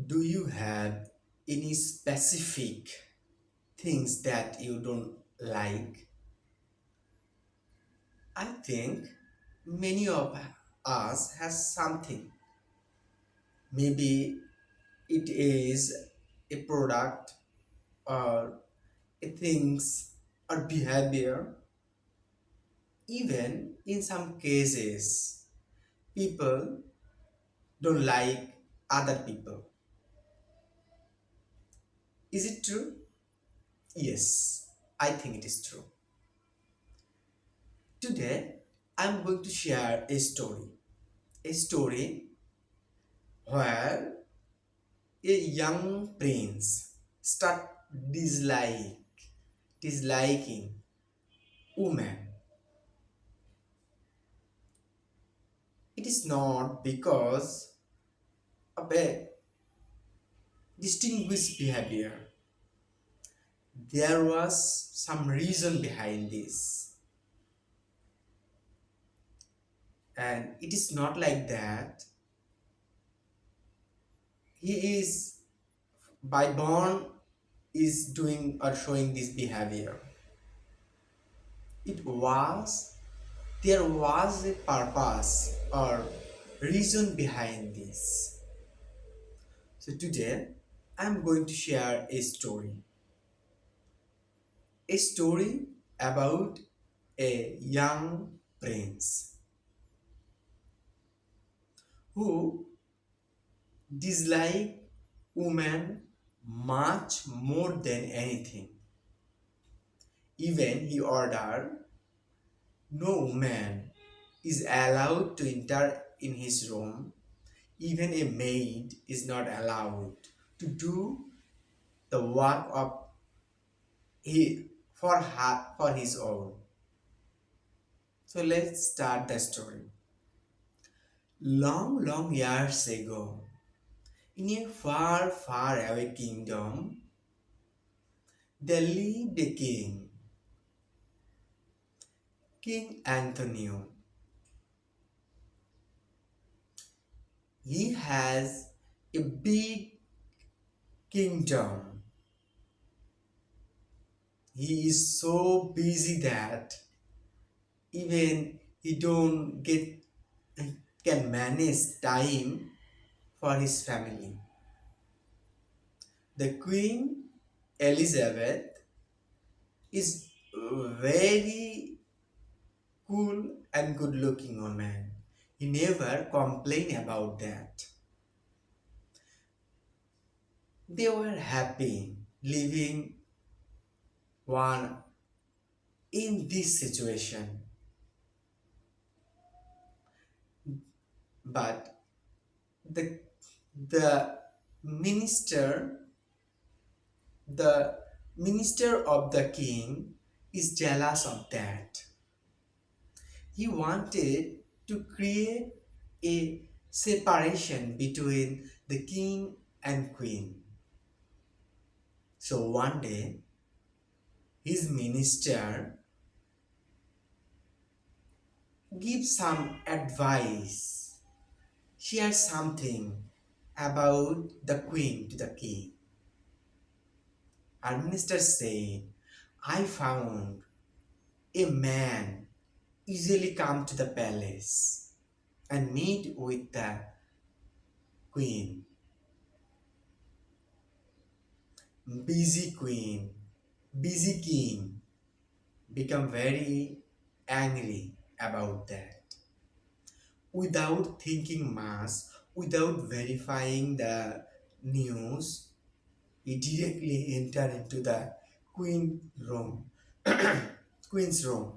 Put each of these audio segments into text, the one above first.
Do you have any specific things that you don't like? I think many of us has something. Maybe it is a product or a things or behavior. Even in some cases, people don't like other people. Is it true? Yes, I think it is true. Today, I'm going to share a story. A story where a young prince start dislike, disliking women. It is not because of a distinguished behavior. There was some reason behind this. And it is not like that. He is by born is doing or showing this behavior. It was there was a purpose or reason behind this. So today I'm going to share a story about a young prince who disliked women much more than anything. Even he ordered no woman is allowed to enter in his room. Even a maid is not allowed to do the work of he for his own. So let's start the story. Long, long years ago, in a far, far away kingdom, there lived a king, King Antonio. He has a big kingdom. He is so busy that even he don't get can manage time for his family. The Queen Elizabeth is very cool and good looking woman. He never complain about that. They were happy living one in this situation. But the the minister the minister of the king is jealous of that. He wanted to create a separation between the king and queen. So one day, his minister gives some advice, shares something about the queen to the king. Our minister said, I found a man easily come to the palace and meet with the queen. Busy queen, busy king become very angry about that. Without thinking much, without verifying the news, he directly entered into the queen room, queen's room,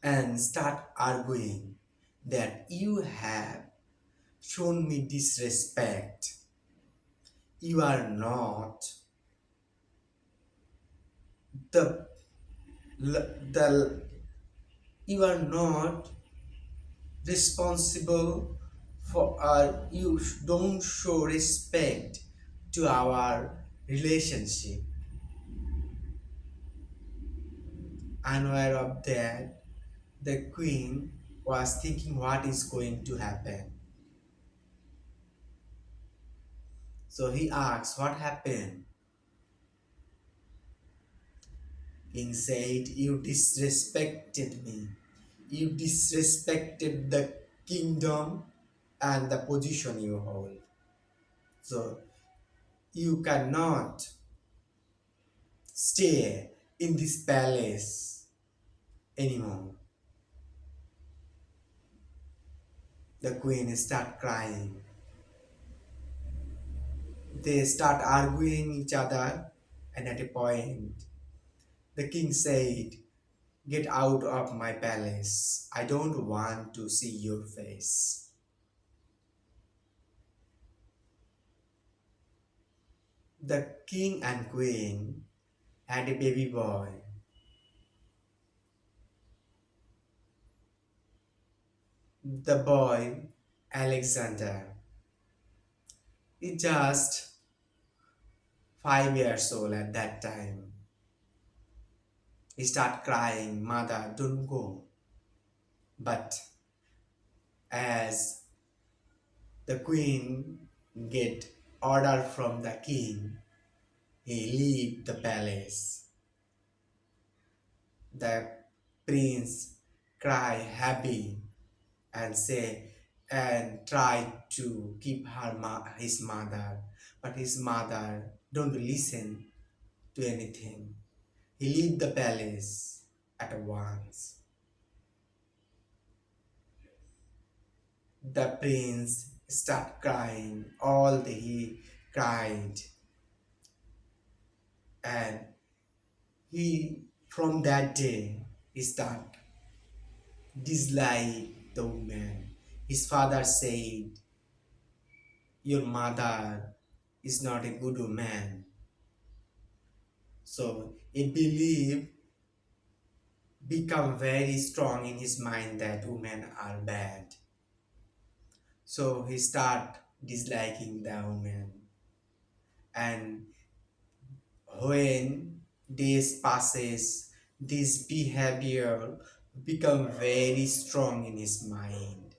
and start arguing that you have shown me disrespect. You are not the the you are not responsible for you don't show respect to our relationship. Unaware of that, the queen was thinking what is going to happen. So he asks, "What happened?" King said, "You disrespected me. You disrespected the kingdom and the position you hold. So you cannot stay in this palace anymore." The queen start crying. They start arguing each other, and at a point, the king said, "Get out of my palace. I don't want to see your face." The king and queen had a baby boy. The boy, Alexander, is just 5 years old at that time. He start crying, "Mother, don't go." But as the queen get order from the king, he leave the palace. The prince cry happy and say and try to keep his mother, but his mother don't listen to anything. He leave the palace at once. The prince start crying. He cried, and he from that day he start dislike the woman. His father said, "Your mother is not a good woman." So a belief become very strong in his mind that women are bad. So he start disliking the woman. And when days passes, this behavior become very strong in his mind.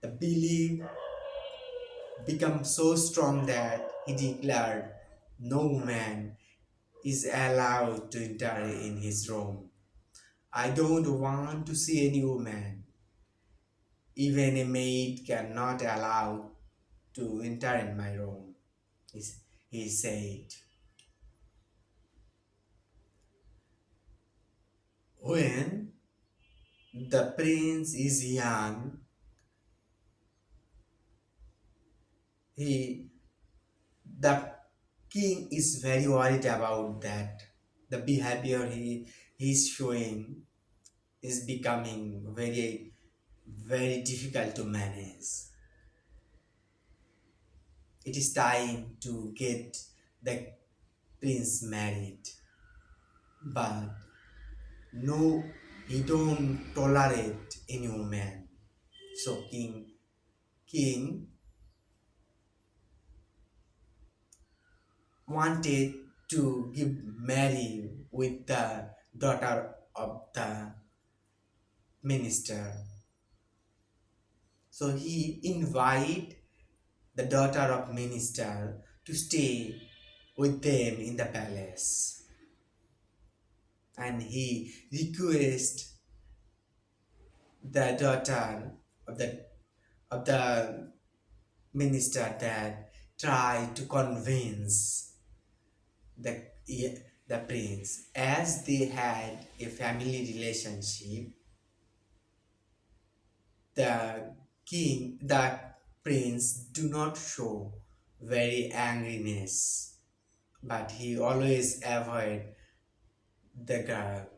The belief become so strong that he declared no man is allowed to enter in his room. "I don't want to see any woman. Even a maid cannot allow to enter in my room," he said. When the prince is young, he the king is very worried about that. The behavior he's showing is becoming very difficult to manage. It is time to get the prince married, but no, he don't tolerate any woman. So king wanted to give marry with the daughter of the minister. So he invite the daughter of minister to stay with them in the palace, and he request the daughter of the minister that try to convince the the prince, as they had a family relationship. The prince do not show very angriness, but he always avoid the girl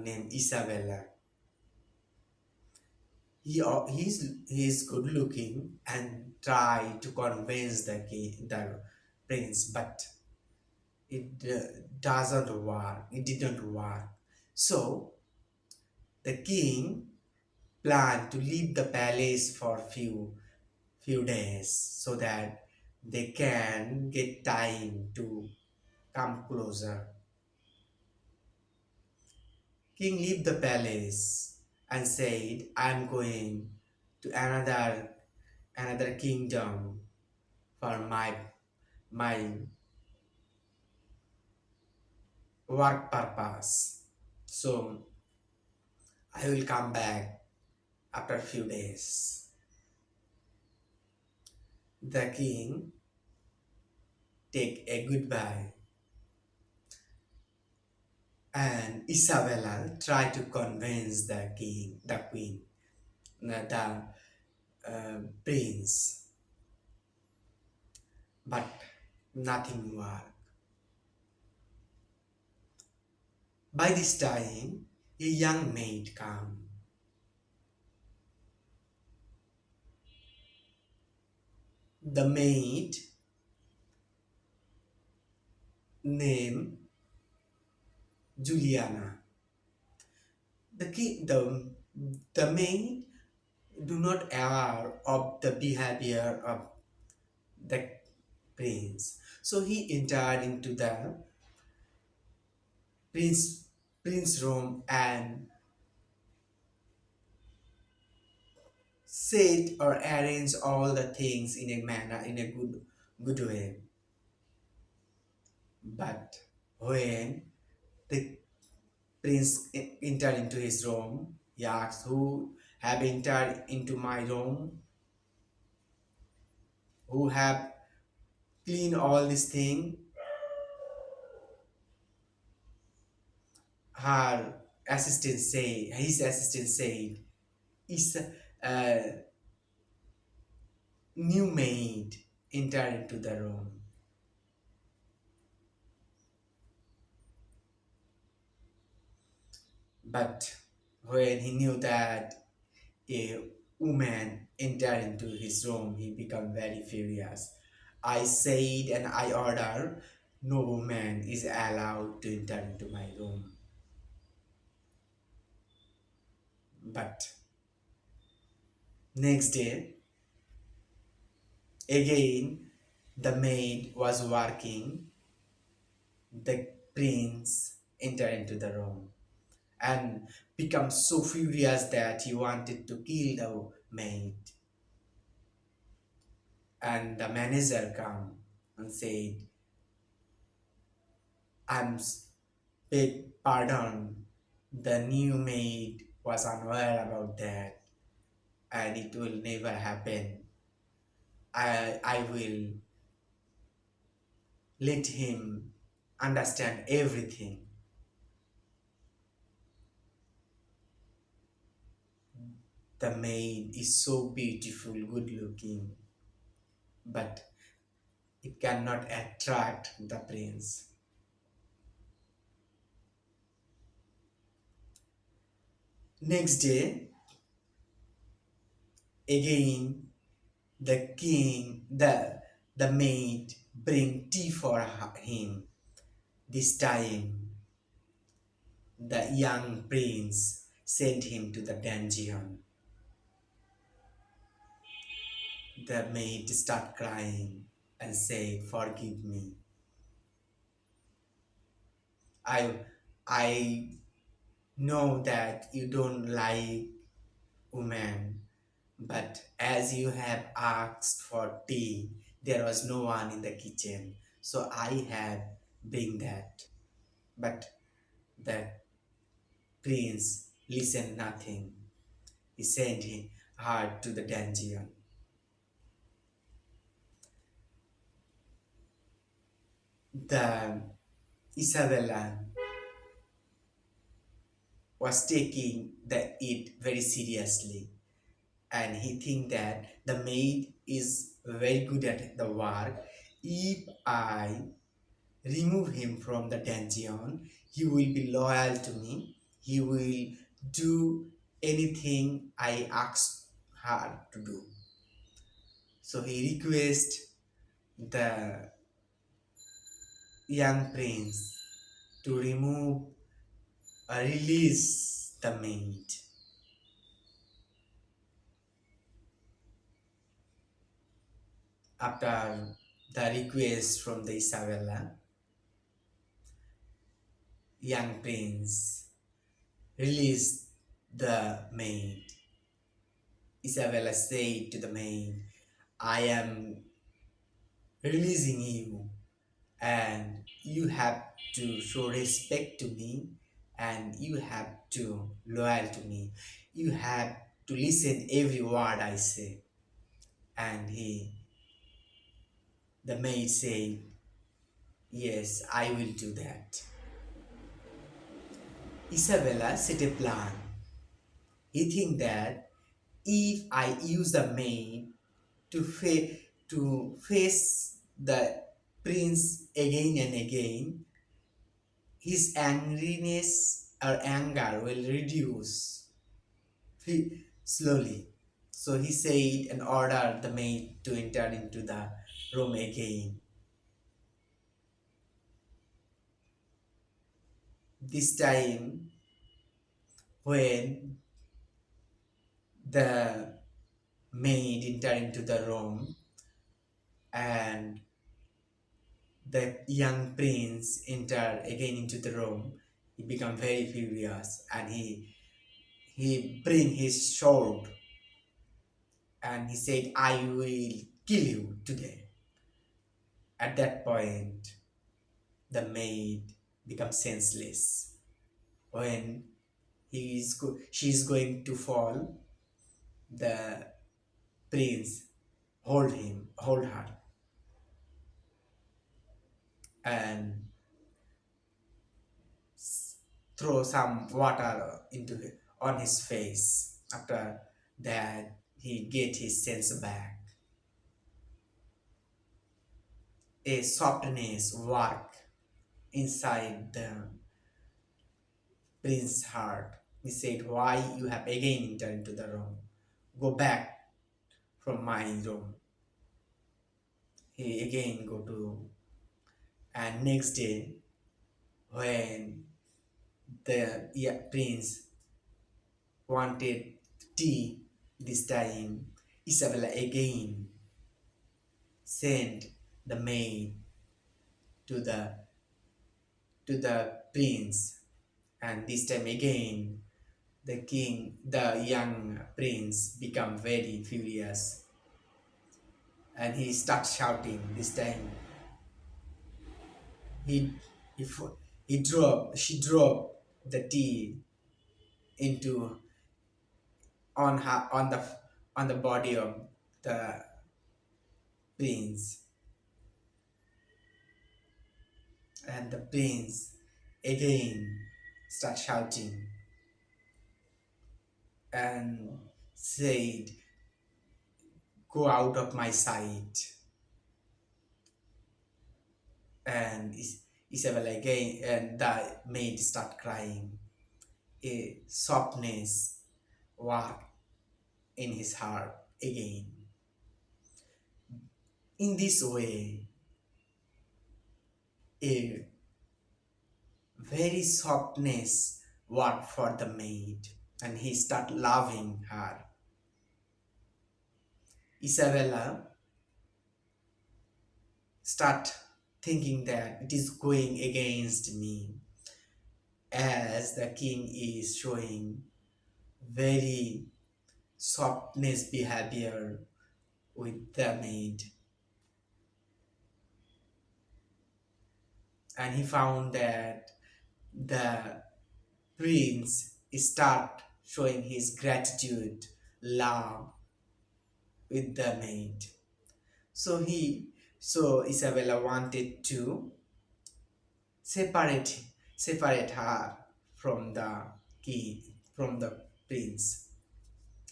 named Isabella. He's good looking and try to convince the prince, but it doesn't work. It didn't work. So the king planned to leave the palace for few days so that they can get time to come closer. King left the palace and said, "I'm going to another another kingdom for my work purpose. So I will come back after a few days. The king take a goodbye, and Isabella tried to convince the queen, the prince, but nothing worked. By this time, a young maid came. The maid named Juliana. The maid do not aware of the behavior of the prince. So he entered into the prince prince room and set or arrange all the things in a manner in a good way. But when the prince entered into his room, he asked, "Who have entered into my room? Who have cleaned all this thing?" Her his assistant said, "Is a new maid entered into the room." But when he knew that a woman entered into his room, he became very furious. "I said and I order, no woman is allowed to enter into my room." But next day, again, the maid was working. The prince entered into the room and became so furious that he wanted to kill the maid. And the manager came and said, "I'm beg pardon. The new maid was unaware about that, and it will never happen. I will let him understand everything." The maid is so beautiful, good looking, but it cannot attract the prince. Next day, again, the maid bring tea for him. This time, the young prince sent him to the dungeon. The maid start crying and said, "Forgive me. I I know that you don't like women, but as you have asked for tea, there was no one in the kitchen, so I had bring that." But the prince listened nothing. He sent her to the dungeon. The Isabella was taking it very seriously, and he think that the maid is very good at the work. If I remove him from the dungeon, he will be loyal to me. He will do anything I ask her to do. So he requests the young prince to remove or release the maid. After the request from the Isabella, young prince released the maid. Isabella said to the maid, I am releasing you, and you have to show respect to me, and you have to loyal to me. You have to listen every word I say. And the maid said, yes, I will do that. Isabella set a plan. He think that if I use the maid to face the prince again and again, his angriness or anger will reduce slowly. So he said and ordered the maid to enter into the room again. This time, when the maid entered into the room and the young prince entered again into the room, he became very furious, and he bring his sword, and he said, I will kill you today. At that point, the maid becomes senseless. When she is going to fall, the prince hold her, and throw some water on his face. After that, he get his sense back. A softness work inside the prince's heart. He said, why you have again entered into the room? Go back from my room. He again go to, and next day when the prince wanted tea, this time Isabella again sent the maid to the prince, and this time again the young prince become very furious, and he starts shouting. This time he he she dropped the tea into on the body of the prince, and the prince again start shouting and said, go out of my sight. And Isabella again, and the maid start crying. A softness walk in his heart again. In this way, a very softness work for the maid, and he start loving her. Isabella start thinking that it is going against me, as the king is showing very softness behavior with the maid. And he found that the prince start showing his gratitude, love with the maid. So so Isabella wanted to separate separate her from the king, from the prince.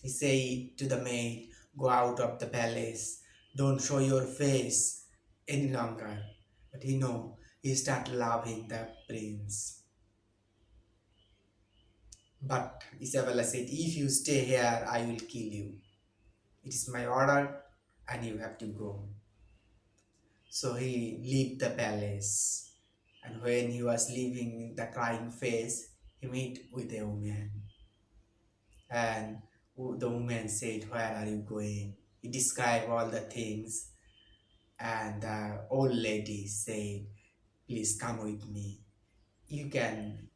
He said to the maid, go out of the palace, don't show your face any longer. But he start loving the prince. But Isabella said, if you stay here, I will kill you. It is my order, and you have to go. So he left the palace, and when he was leaving the crying face, he met with a woman. And the woman said, where are you going? He described all the things, and the old lady said, please come with me. You can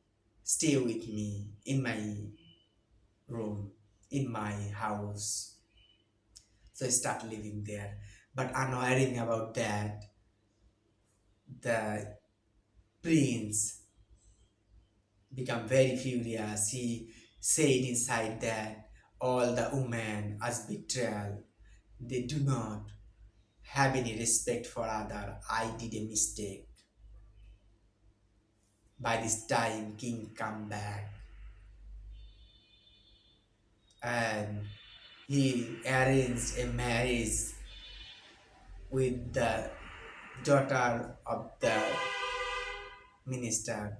stay with me in my room, in my house. So he start living there. But unaware about that, the prince become very furious. He said inside that all the women as betrayal, they do not have any respect for other. I did a mistake. By this time, king come back and he arranged a marriage with the daughter of the minister,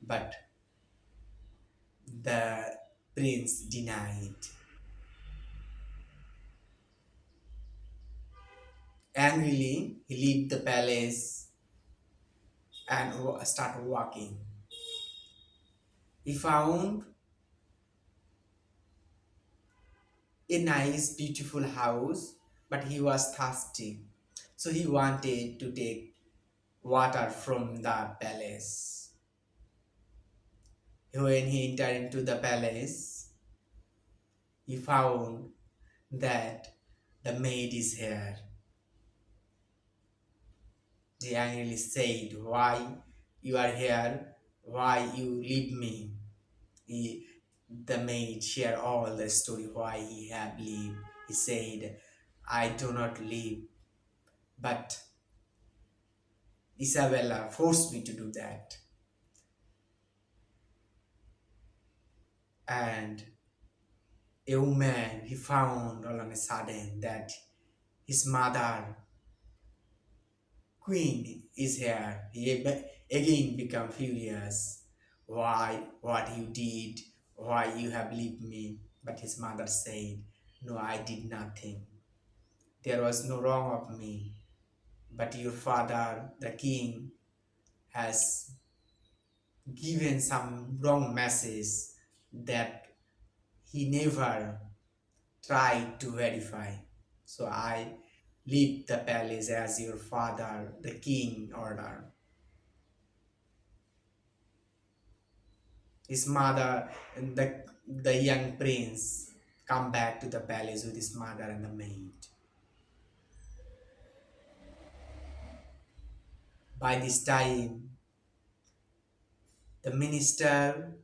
but the prince denied. Angrily, he left the palace and started walking. He found a nice, beautiful house, but he was thirsty. So he wanted to take water from the palace. When he entered into the palace, he found that the maid is here. He angrily said, "Why you are here? Why you leave me?" He, the maid shared all the story why he had leave. He said, "I do not leave, but Isabella forced me to do that." And a woman, he found all of a sudden that his mother, queen, is here. He again become furious. Why, what you did, why you have left me? But his mother said, "No, I did nothing. There was no wrong of me. But your father, the king, has given some wrong message that he never tried to verify. So I leave the palace as your father, the king, ordered." His mother and the young prince come back to the palace with his mother and the maid. By this time, the minister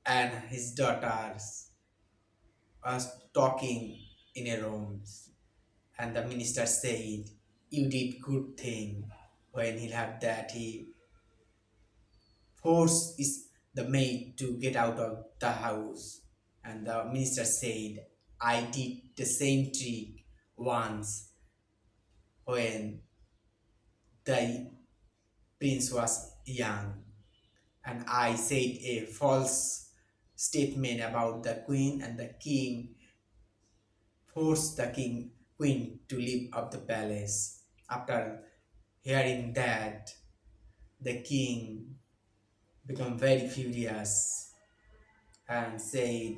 and his daughters are talking in a room, and the minister said, "You did good thing." When he had that, he forced the maid to get out of the house, and the minister said, "I did the same trick once when the prince was young, and I said a false statement about the queen, and the king forced the queen to leave of the palace." After hearing that, the king became very furious and said,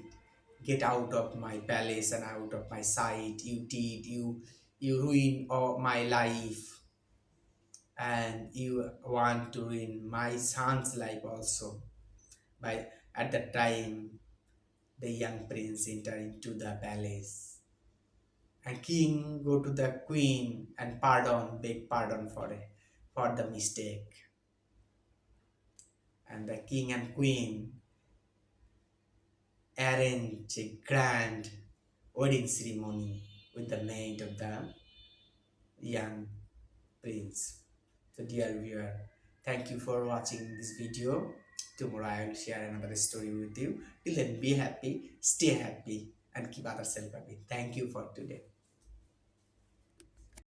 "Get out of my palace and out of my sight. You ruined all my life, and you want to ruin my son's life also." By at that time, the young prince entered into the palace, and king go to the queen and beg pardon for the mistake. And the king and queen arrange a grand wedding ceremony with the maid of the young prince. So dear viewer, thank you for watching this video. Tomorrow I will share another story with you. Till then, be happy, stay happy, and keep others happy. Thank you for today.